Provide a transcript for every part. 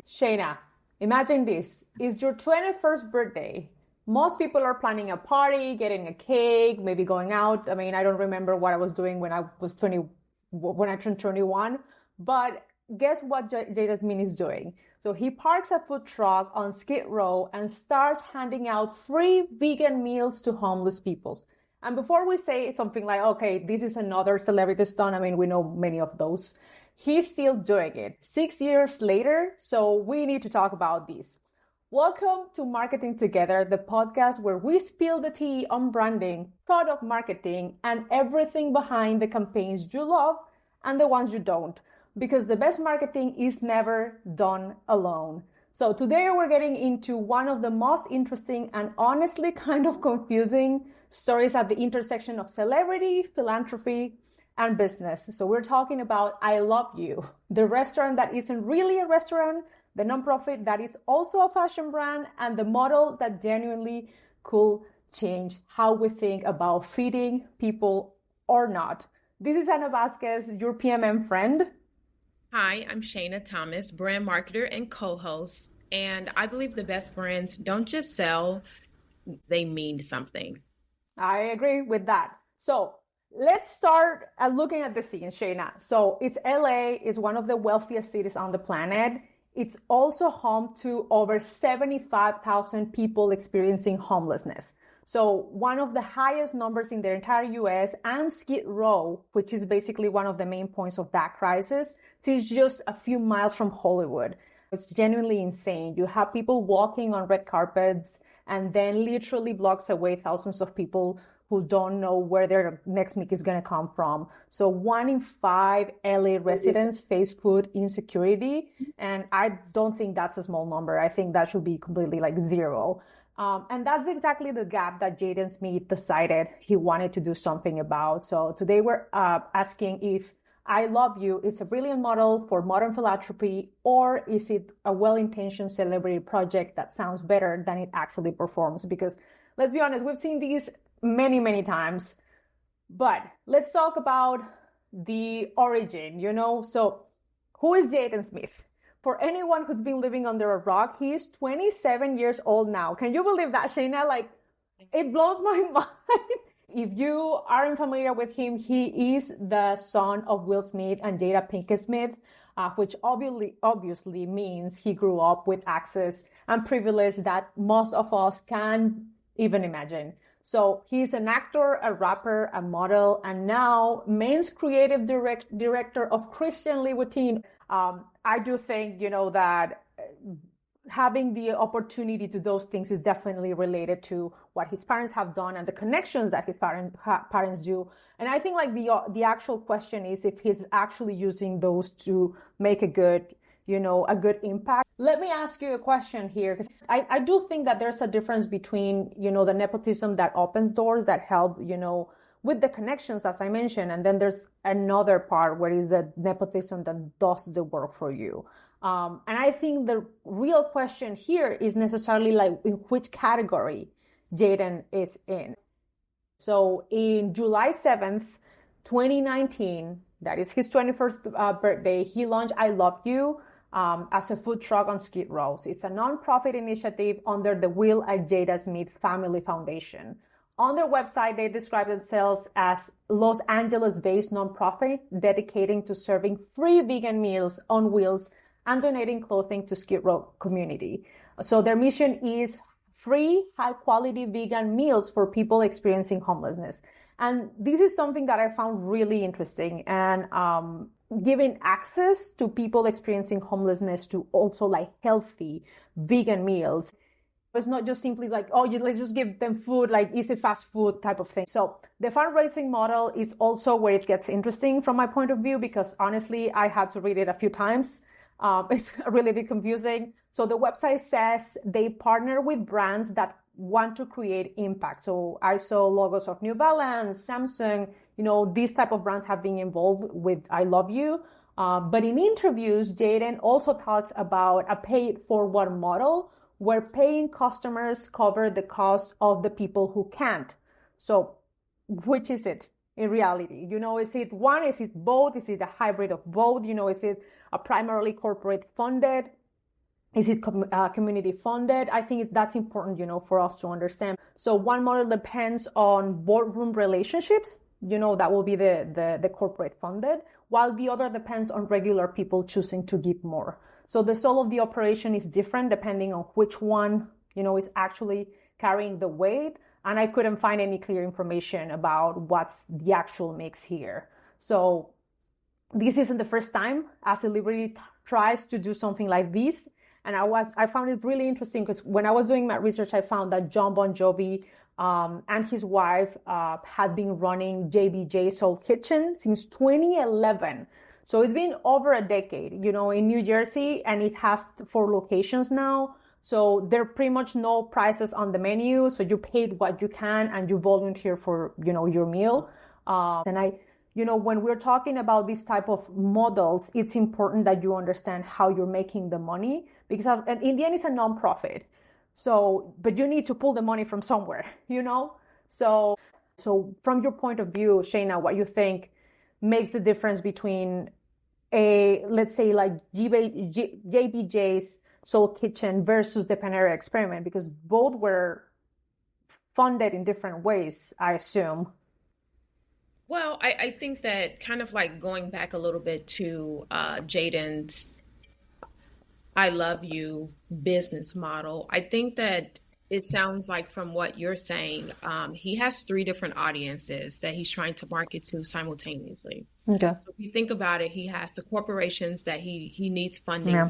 Shana, imagine this. It's your 21st birthday. Most people are planning a party, getting a cake, maybe going out. I mean, I don't remember what I was doing when I was 20, when I turned 21. But guess what Jaden Smith is doing? So he parks a food truck on Skid Row and starts handing out free vegan meals to homeless people. And before we say something like, okay, this is another celebrity stunt, I mean, we know many of those. He's still doing it 6 years later. So we need to talk about this. Welcome to Marketing Together, the podcast where we spill the tea on branding, product marketing, and everything behind the campaigns you love and the ones you don't. Because the best marketing is never done alone. So today we're getting into one of the most interesting and honestly kind of confusing stories at the intersection of celebrity, philanthropy, and business. So we're talking about I Love You, the restaurant that isn't really a restaurant, the nonprofit that is also a fashion brand, and the model that genuinely could change how we think about feeding people or not. This is Ana Vazquez, your PMM friend. Hi, I'm Shana Thomas, brand marketer and co-host, and I believe the best brands don't just sell, they mean something. I agree with that. So let's start looking at the scene, Shana. So it's LA, is one of the wealthiest cities on the planet. It's also home to over 75,000 people experiencing homelessness. So one of the highest numbers in the entire US, and Skid Row, which is basically one of the main points of that crisis, is just a few miles from Hollywood. It's genuinely insane. You have people walking on red carpets, and then literally blocks away, thousands of people who don't know where their next meal is going to come from. So 1 in 5 LA residents face food insecurity. And I don't think that's a small number. I think that should be completely like zero. And that's exactly the gap that Jaden Smith decided he wanted to do something about. So today we're asking if I Love You is a brilliant model for modern philanthropy, or is it a well-intentioned celebrity project that sounds better than it actually performs? Because let's be honest, we've seen these many, many times. But let's talk about the origin, So who is Jaden Smith? For anyone who's been living under a rock, he is 27 years old now. Can you believe that, Shana? Like, it blows my mind. If you aren't familiar with him, he is the son of Will Smith and Jada Pinkett Smith, which obviously means he grew up with access and privilege that most of us can't even imagine. So he's an actor, a rapper, a model, and now Maine's creative director of Christian Louboutin. I do think, that having the opportunity to those things is definitely related to what his parents have done and the connections that his parents do. And I think like the actual question is if he's actually using those to make a good impact. Let me ask you a question here, because I do think that there's a difference between, the nepotism that opens doors that help, with the connections, as I mentioned, and then there's another part where is the nepotism that does the work for you. And I think the real question here is necessarily like in which category Jaden is in. So in July 7th, 2019, that is his 21st birthday, he launched I Love You as a food truck on Skid Row. It's a nonprofit initiative under the Will and Jada Smith Family Foundation. On their website, they describe themselves as Los Angeles-based nonprofit dedicating to serving free vegan meals on wheels and donating clothing to Skid Row community. So their mission is free, high-quality vegan meals for people experiencing homelessness. And this is something that I found really interesting, and giving access to people experiencing homelessness to also like healthy vegan meals. It's not just simply like, let's just give them food, like easy fast food type of thing. So the fundraising model is also where it gets interesting from my point of view, because honestly, I had to read it a few times. It's really bit confusing. So the website says they partner with brands that want to create impact. So I saw logos of New Balance, Samsung, these type of brands have been involved with I Love You. But in interviews, Jaden also talks about a pay-it-forward model where paying customers cover the cost of the people who can't. So which is it in reality? Is it one? Is it both? Is it a hybrid of both? Is it a primarily corporate funded Is it community funded? I think that's important, for us to understand. So one model depends on boardroom relationships, that will be the corporate funded, while the other depends on regular people choosing to give more. So the soul of the operation is different depending on which one, is actually carrying the weight. And I couldn't find any clear information about what's the actual mix here. So this isn't the first time a celebrity tries to do something like this. And I found it really interesting because when I was doing my research, I found that Jon Bon Jovi and his wife had been running JBJ Soul Kitchen since 2011. So it's been over a decade, in New Jersey, and it has 4 locations now. So there are pretty much no prices on the menu. So you paid what you can and you volunteer for, your meal. When we're talking about this type of models, it's important that you understand how you're making the money, because in the end, it's a nonprofit. So, but you need to pull the money from somewhere, So from your point of view, Shana, what you think makes the difference between let's say like JBJ's Soul Kitchen versus the Panera experiment, because both were funded in different ways, I assume. Well, I think that kind of like going back a little bit to Jaden's I Love You business model, I think that it sounds like from what you're saying, he has 3 different audiences that he's trying to market to simultaneously. Okay. So if you think about it, he has the corporations that he needs funding. Yeah.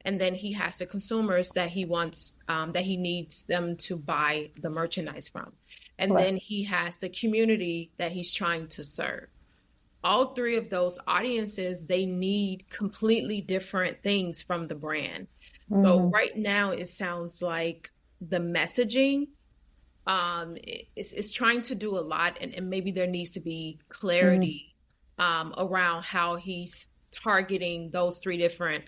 And then he has the consumers that he wants, that he needs them to buy the merchandise from. And right. Then he has the community that he's trying to serve. All 3 of those audiences, they need completely different things from the brand. Mm-hmm. So right now it sounds like the messaging is trying to do a lot. And maybe there needs to be clarity around how he's targeting those 3 different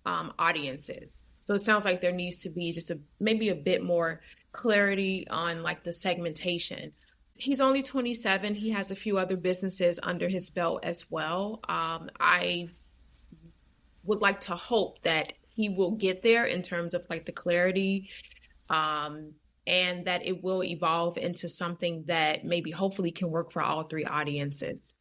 audiences. So it sounds like there needs to be just maybe a bit more clarity on like the segmentation. He's only 27. He has a few other businesses under his belt as well. I would like to hope that he will get there in terms of like the clarity, and that it will evolve into something that maybe hopefully can work for all 3 audiences.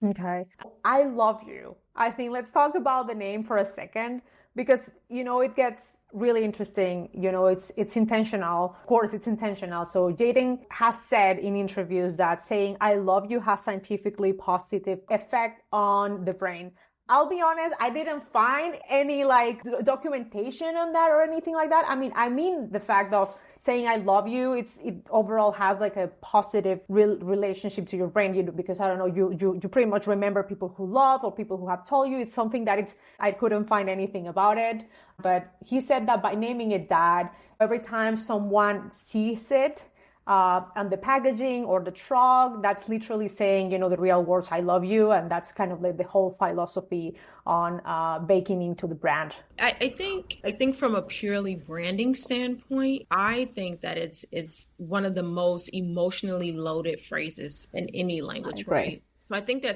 Okay. I love you. I think let's talk about the name for a second, because, it gets really interesting. It's intentional. Of course, it's intentional. So Jaden has said in interviews that saying I love you has scientifically positive effect on the brain. I'll be honest, I didn't find any like documentation on that or anything like that. I mean the fact of saying I love you, it overall has like a positive relationship to your brain, because I don't know, you pretty much remember people who love or people who have told you. It's something that I couldn't find anything about it. But he said that by naming it that, every time someone sees it, on the packaging or the truck, that's literally saying, the real words, I love you. And that's kind of like the whole philosophy on baking into the brand. I think from a purely branding standpoint, I think that it's one of the most emotionally loaded phrases in any language, right? So I think that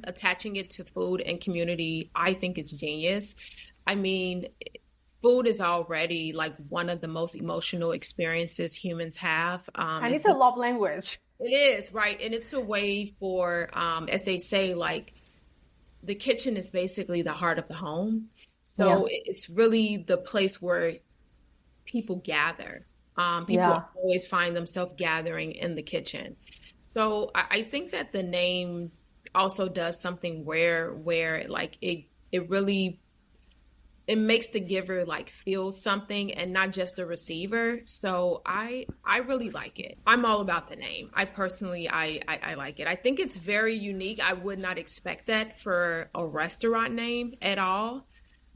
attaching it to food and community, I think it's genius. Food is already like one of the most emotional experiences humans have. And it's a love language. It is, right? And it's a way for, as they say, like the kitchen is basically the heart of the home. So it's really the place where people gather. People always find themselves gathering in the kitchen. So I think that the name also does something where like it really, it makes the giver like feel something and not just the receiver. So I really like it. I'm all about the name. I personally like it. I think it's very unique. I would not expect that for a restaurant name at all.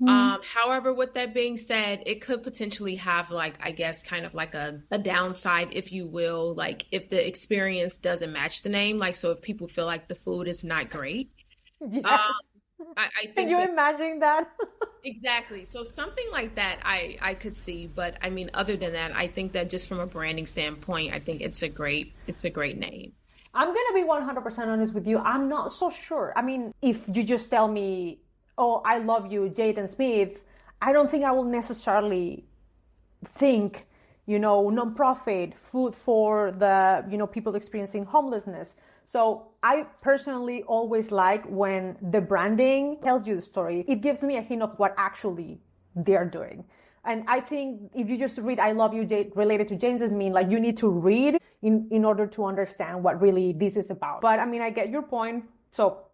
However, with that being said, it could potentially have like, I guess, kind of like a downside, if you will, like if the experience doesn't match the name, like, so if people feel like the food is not great. Yes. I think Can you imagine that? Exactly. So something like that I could see. But other than that, I think that just from a branding standpoint, I think it's a great name. I'm going to be 100% honest with you. I'm not so sure. If you just tell me, oh, I love you, Jaden Smith, I don't think I will necessarily think, nonprofit, food for the, people experiencing homelessness. So I personally always like when the branding tells you the story. It gives me a hint of what actually they're doing. And I think if you just read I Love You related to Jaden Smith, like you need to read in order to understand what really this is about. But I mean, I get your point. So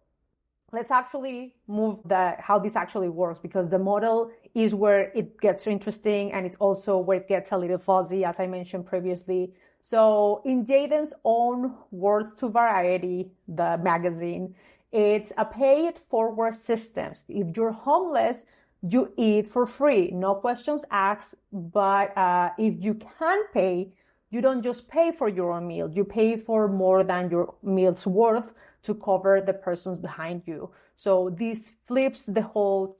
let's actually move how this actually works, because the model is where it gets interesting, and it's also where it gets a little fuzzy, as I mentioned previously. So in Jaden's own words to Variety, the magazine, it's a pay-it-forward system. If you're homeless, you eat for free, no questions asked. But if you can pay, you don't just pay for your own meal, you pay for more than your meal's worth to cover the persons behind you. So this flips the whole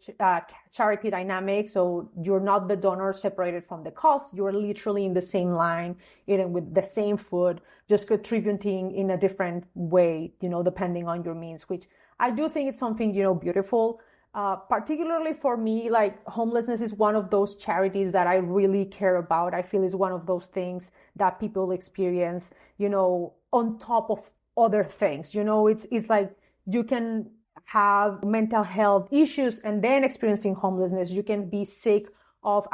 charity dynamic. So you're not the donor separated from the cost. You're literally in the same line, eating with the same food, just contributing in a different way, depending on your means, which I do think it's something, beautiful. Particularly for me, like homelessness is one of those charities that I really care about. I feel is one of those things that people experience, on top of other things. It's like you can have mental health issues and then experiencing homelessness. You can be sick of,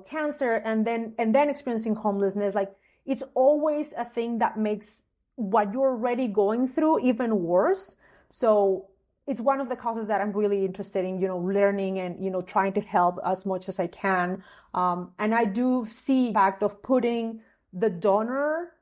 cancer and then experiencing homelessness. Like it's always a thing that makes what you're already going through even worse. So it's one of the causes that I'm really interested in, learning and, trying to help as much as I can. And I do see the fact of putting the donor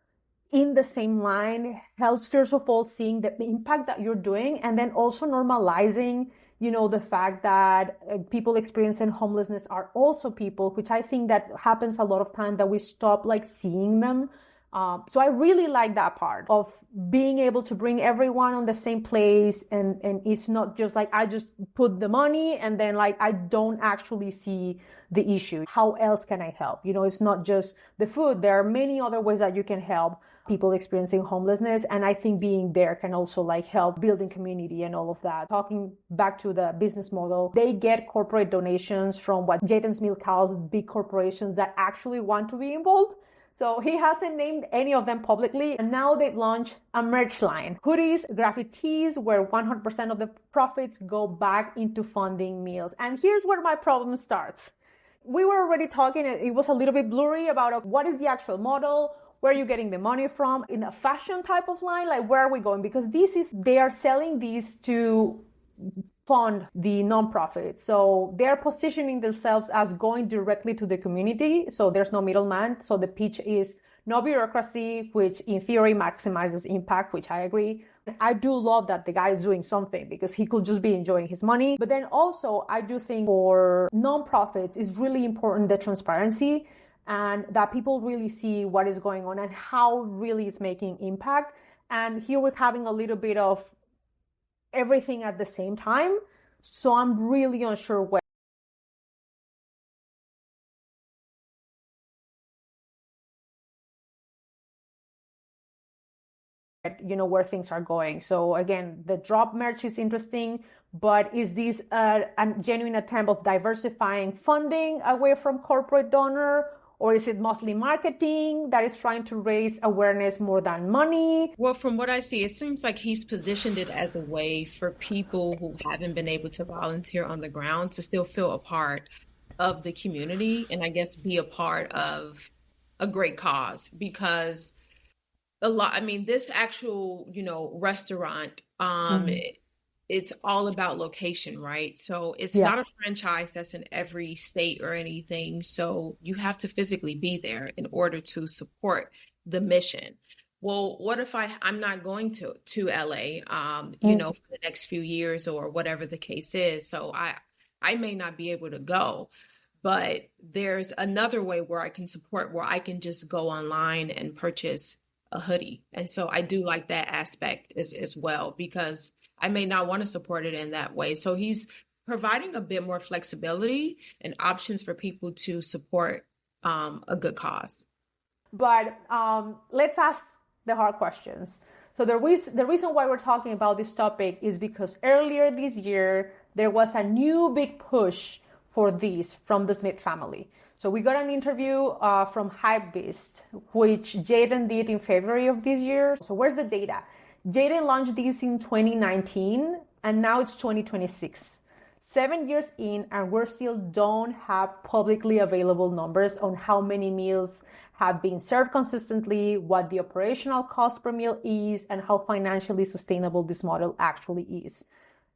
in the same line helps, first of all, seeing the impact that you're doing, and then also normalizing, the fact that people experiencing homelessness are also people, which I think that happens a lot of time, that we stop like seeing them. So I really like that part of being able to bring everyone on the same place. And it's not just like, I just put the money and then like, I don't actually see the issue. How else can I help? It's not just the food. There are many other ways that you can help people experiencing homelessness. And I think being there can also like help building community and all of that. Talking back to the business model, they get corporate donations from what Jaden Smith calls big corporations that actually want to be involved. So he hasn't named any of them publicly. And now they've launched a merch line, hoodies, graphic tees, where 100% of the profits go back into funding meals. And here's where my problem starts. We were already talking, it was a little bit blurry about what is the actual model, where are you getting the money from, in a fashion type of line, like where are we going? Because they are selling these to fund the nonprofit. So they're positioning themselves as going directly to the community. So there's no middleman. So the pitch is no bureaucracy, which in theory maximizes impact, which I agree. I do love that the guy is doing something, because he could just be enjoying his money. But then also I do think for nonprofits it's really important, the transparency, and that people really see what is going on and how really it's making impact. And here we're having a little bit of everything at the same time. So I'm really unsure where things are going. So again, the drop merch is interesting, but is this a genuine attempt of diversifying funding away from corporate donor? Or is it mostly marketing that is trying to raise awareness more than money? Well, from what I see, it seems like he's positioned it as a way for people who haven't been able to volunteer on the ground to still feel a part of the community, and I guess be a part of a great cause. Because this actual, restaurant, it's all about location, right? So it's not a franchise that's in every state or anything. So you have to physically be there in order to support the mission. Well, what if I'm not going to LA, for the next few years or whatever the case is. So I may not be able to go, but there's another way where I can support, where I can just go online and purchase a hoodie. And so I do like that aspect as well, because I may not want to support it in that way. So he's providing a bit more flexibility and options for people to support a good cause. But let's ask the hard questions. So the reason why we're talking about this topic is because earlier this year, there was a new big push for these from the Smith family. So we got an interview from Hypebeast, which Jaden did in February of this year. So where's the data? Jaden launched this in 2019, and now it's 2026. 7 years in, and we still don't have publicly available numbers on how many meals have been served consistently, what the operational cost per meal is, and how financially sustainable this model actually is.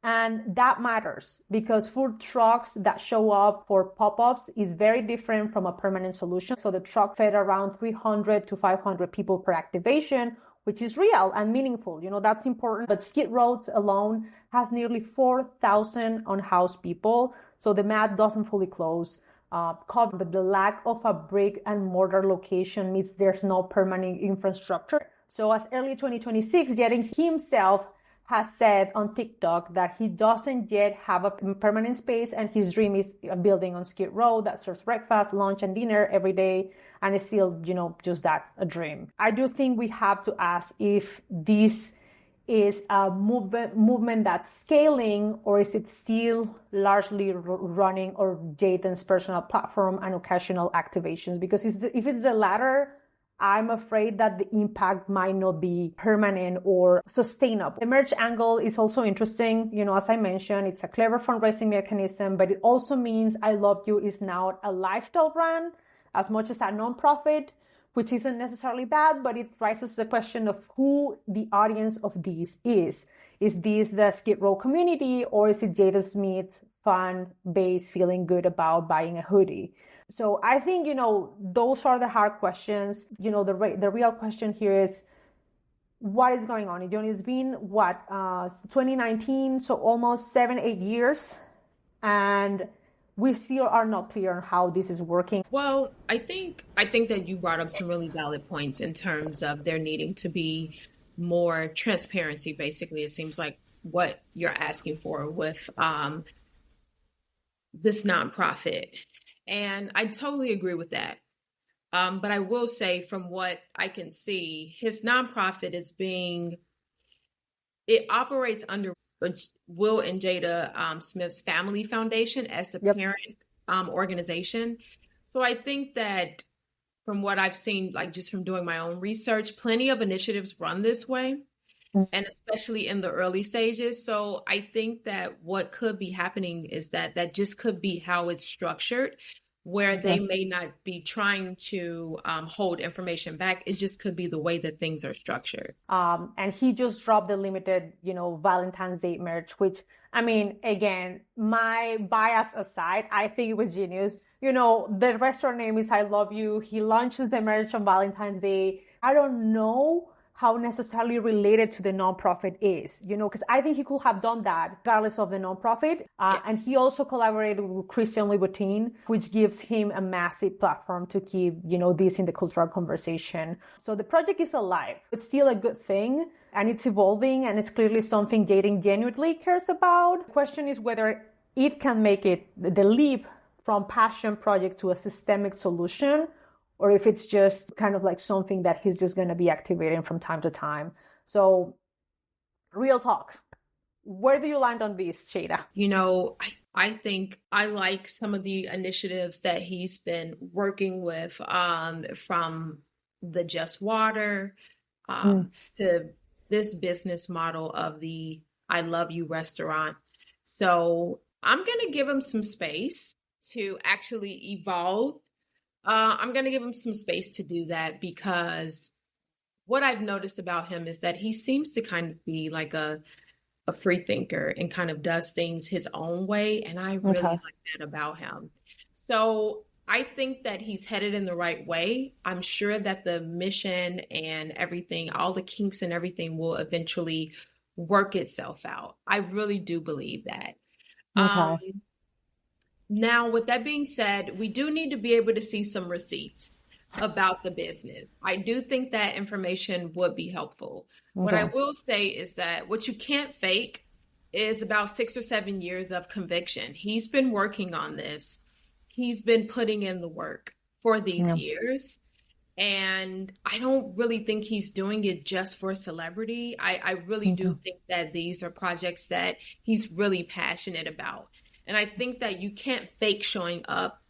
And that matters because food trucks that show up for pop-ups is very different from a permanent solution. So the truck fed around 300 to 500 people per activation, which is real and meaningful. That's important. But Skid Row alone has nearly 4,000 unhoused people. So the math doesn't fully close. But the lack of a brick and mortar location means there's no permanent infrastructure. So as early 2026, Jaden himself has said on TikTok that he doesn't yet have a permanent space, and his dream is a building on Skid Row that serves breakfast, lunch, and dinner every day. And it's still, just that, a dream. I do think we have to ask if this is a movement that's scaling, or is it still largely running on Jaden's personal platform and occasional activations? Because if it's the latter, I'm afraid that the impact might not be permanent or sustainable. The merch angle is also interesting. As I mentioned, it's a clever fundraising mechanism, but it also means I Love You is now a lifestyle brand as much as a nonprofit, which isn't necessarily bad, but it raises the question of who the audience of this is. Is this the Skid Row community, or is it Jaden Smith fan base feeling good about buying a hoodie? So I think, those are the hard questions. The real question here is, what is going on? It's been 2019, so almost 7-8 years, and we still are not clear on how this is working. Well, I think that you brought up some really valid points in terms of there needing to be more transparency. Basically, it seems like what you're asking for with this nonprofit. And I totally agree with that. But I will say, from what I can see, his nonprofit it operates under Will and Jada Smith's Family Foundation as the parent organization. So I think that from what I've seen, like just from doing my own research, plenty of initiatives run this way, and especially in the early stages. So I think that what could be happening is that just could be how it's structured, where they may not be trying to hold information back. It just could be the way that things are structured. And he just dropped the limited, Valentine's Day merch, which, again, my bias aside, I think it was genius. The restaurant name is I Love You. He launches the merch on Valentine's Day. I don't know how necessarily related to the nonprofit is, because I think he could have done that regardless of the nonprofit. And he also collaborated with Christian Louboutin, which gives him a massive platform to keep, this in the cultural conversation. So the project is alive. It's still a good thing, and it's evolving, and it's clearly something Jaden genuinely cares about. The question is whether it can make it the leap from passion project to a systemic solution, or if it's just kind of like something that he's just going to be activating from time to time. So, real talk. Where do you land on this, Shana? I think I like some of the initiatives that he's been working with, from the Just Water to this business model of the I Love You restaurant. So I'm going to give him some space to actually evolve. I'm going to give him some space to do that, because what I've noticed about him is that he seems to kind of be like a free thinker and kind of does things his own way. And I really like that about him. So I think that he's headed in the right way. I'm sure that the mission and everything, all the kinks and everything will eventually work itself out. I really do believe that. Now, with that being said, we do need to be able to see some receipts about the business. I do think that information would be helpful. What I will say is that what you can't fake is about 6 or 7 years of conviction. He's been working on this. He's been putting in the work for these years. And I don't really think he's doing it just for celebrity. I really do think that these are projects that he's really passionate about. And I think that you can't fake showing up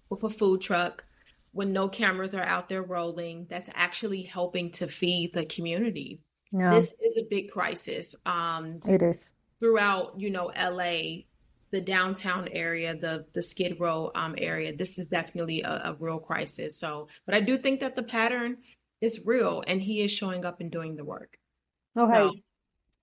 with a food truck when no cameras are out there rolling that's actually helping to feed the community. Yeah. This is a big crisis. It is. Throughout, LA, the downtown area, the Skid Row area, this is definitely a real crisis. So, but I do think that the pattern is real and he is showing up and doing the work. Okay. So,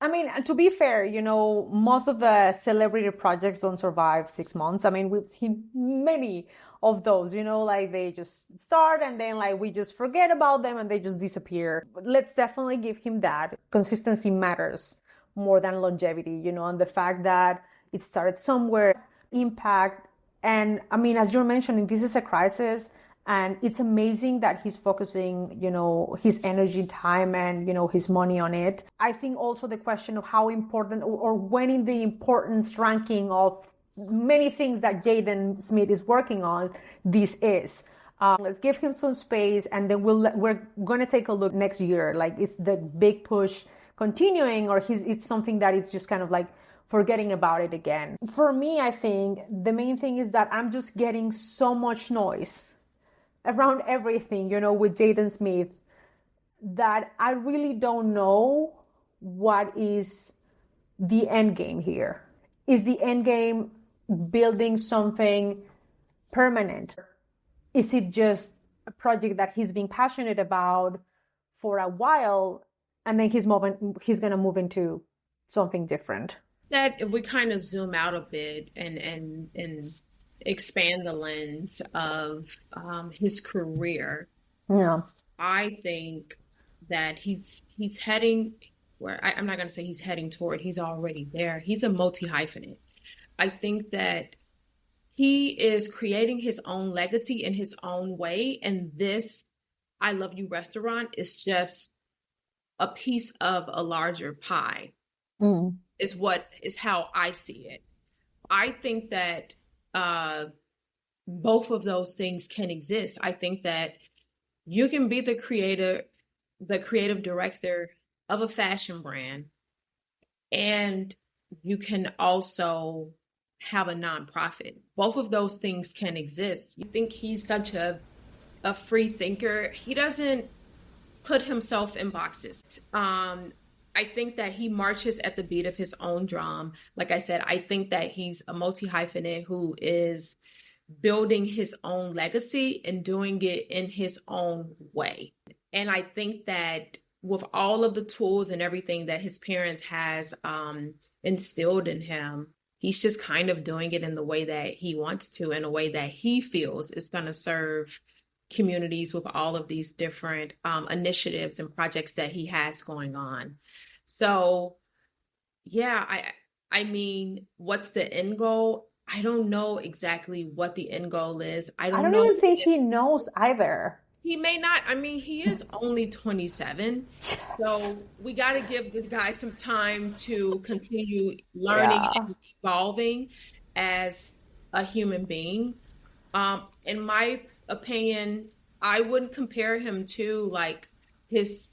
I mean, to be fair, most of the celebrity projects don't survive 6 months. I mean, we've seen many of those, like they just start and then like we just forget about them and they just disappear. But let's definitely give him that. Consistency matters more than longevity, and the fact that it started somewhere, impact. And I mean, as you're mentioning, this is a crisis. And it's amazing that he's focusing, his energy, time, and, his money on it. I think also the question of how important or when in the importance ranking of many things that Jaden Smith is working on, this is. Let's give him some space, and then we're going to take a look next year. Like, is the big push continuing, or it's something that it's just kind of like forgetting about it again? For me, I think the main thing is that I'm just getting so much noise around everything, with Jaden Smith, that I really don't know what is the end game here. Is the end game building something permanent? Is it just a project that he's been passionate about for a while, and then he's going to move into something different? That if we kind of zoom out a bit and expand the lens of his career, I think that he's heading where I'm not going to say he's heading toward. He's already there. He's a multi-hyphenate. I think that he is creating his own legacy in his own way, and this I Love You restaurant is just a piece of a larger pie. Is how I see it. I think that both of those things can exist. I think that you can be the creative director of a fashion brand, and you can also have a nonprofit. Both of those things can exist. You think he's such a free thinker. He doesn't put himself in boxes. I think that he marches at the beat of his own drum. Like I said, I think that he's a multi-hyphenate who is building his own legacy and doing it in his own way. And I think that with all of the tools and everything that his parents has instilled in him, he's just kind of doing it in the way that he wants to, in a way that he feels is going to serve communities with all of these different initiatives and projects that he has going on. So, yeah, I mean, what's the end goal? I don't know exactly what the end goal is. I don't know. Even think he knows either. He may not. I mean, he is only 27. Yes. So we got to give this guy some time to continue learning and evolving as a human being. In my opinion, I wouldn't compare him to like his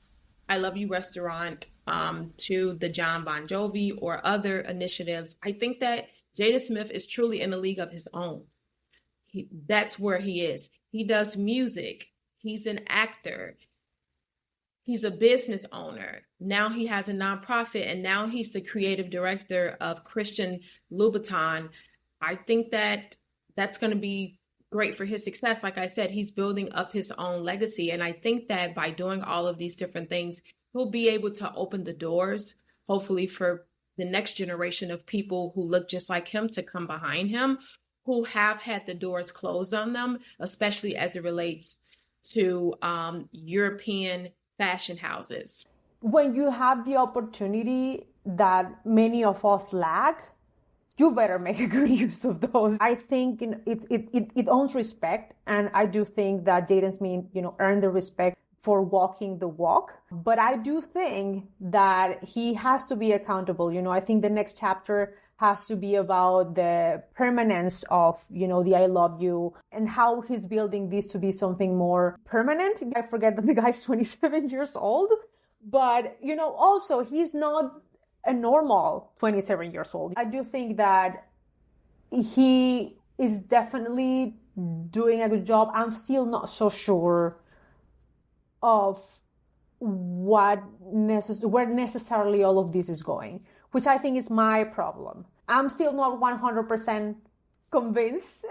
I Love You restaurant, to the John Bon Jovi or other initiatives. I think that Jaden Smith is truly in a league of his own. That's where he is. He does music. He's an actor. He's a business owner. Now he has a nonprofit, and now he's the creative director of Christian Louboutin. I think that that's going to be great for his success. Like I said, he's building up his own legacy. And I think that by doing all of these different things, he'll be able to open the doors, hopefully, for the next generation of people who look just like him to come behind him, who have had the doors closed on them, especially as it relates to European fashion houses. When you have the opportunity that many of us lack, you better make a good use of those. I think it owns respect, and I do think that Jaden Smith, earned the respect for walking the walk. But I do think that he has to be accountable. I think the next chapter has to be about the permanence of, the I Love You, and how he's building this to be something more permanent. I forget that the guy's 27 years old, but, also he's not a normal 27 years old. I do think that he is definitely doing a good job. I'm still not so sure of where necessarily all of this is going, which I think is my problem. I'm still not 100% convinced.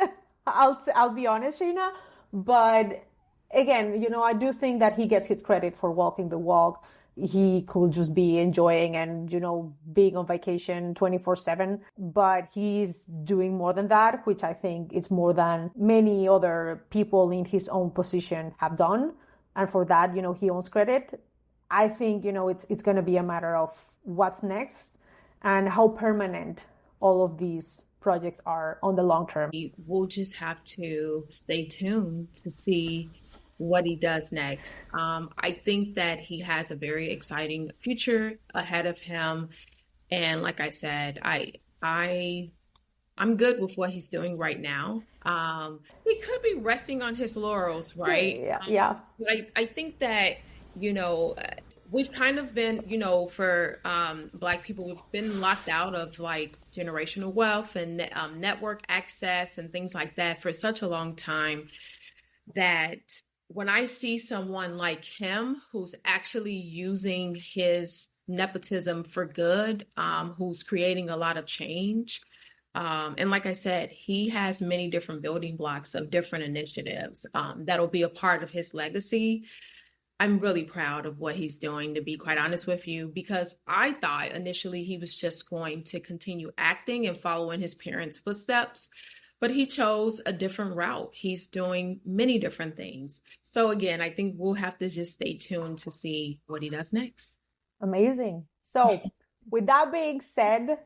I'll be honest, Shana. But again, I do think that he gets his credit for walking the walk. He could just be enjoying and, being on vacation 24/7. But he's doing more than that, which I think it's more than many other people in his own position have done. And for that, he owns credit. I think, it's going to be a matter of what's next and how permanent all of these projects are on the long term. We'll just have to stay tuned to see what he does next. I think that he has a very exciting future ahead of him. And like I said, I'm good with what he's doing right now. He could be resting on his laurels, right? Yeah. But I think that, we've kind of been, for Black people, we've been locked out of like generational wealth and network access and things like that for such a long time that when I see someone like him who's actually using his nepotism for good, who's creating a lot of change, and like I said, he has many different building blocks of different initiatives that'll be a part of his legacy. I'm really proud of what he's doing, to be quite honest with you, because I thought initially he was just going to continue acting and following his parents' footsteps, but he chose a different route. He's doing many different things. So again, I think we'll have to just stay tuned to see what he does next. Amazing. So with that being said,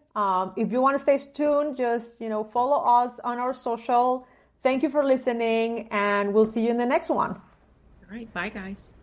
if you want to stay tuned, just, follow us on our social. Thank you for listening, and we'll see you in the next one. All right. Bye, guys.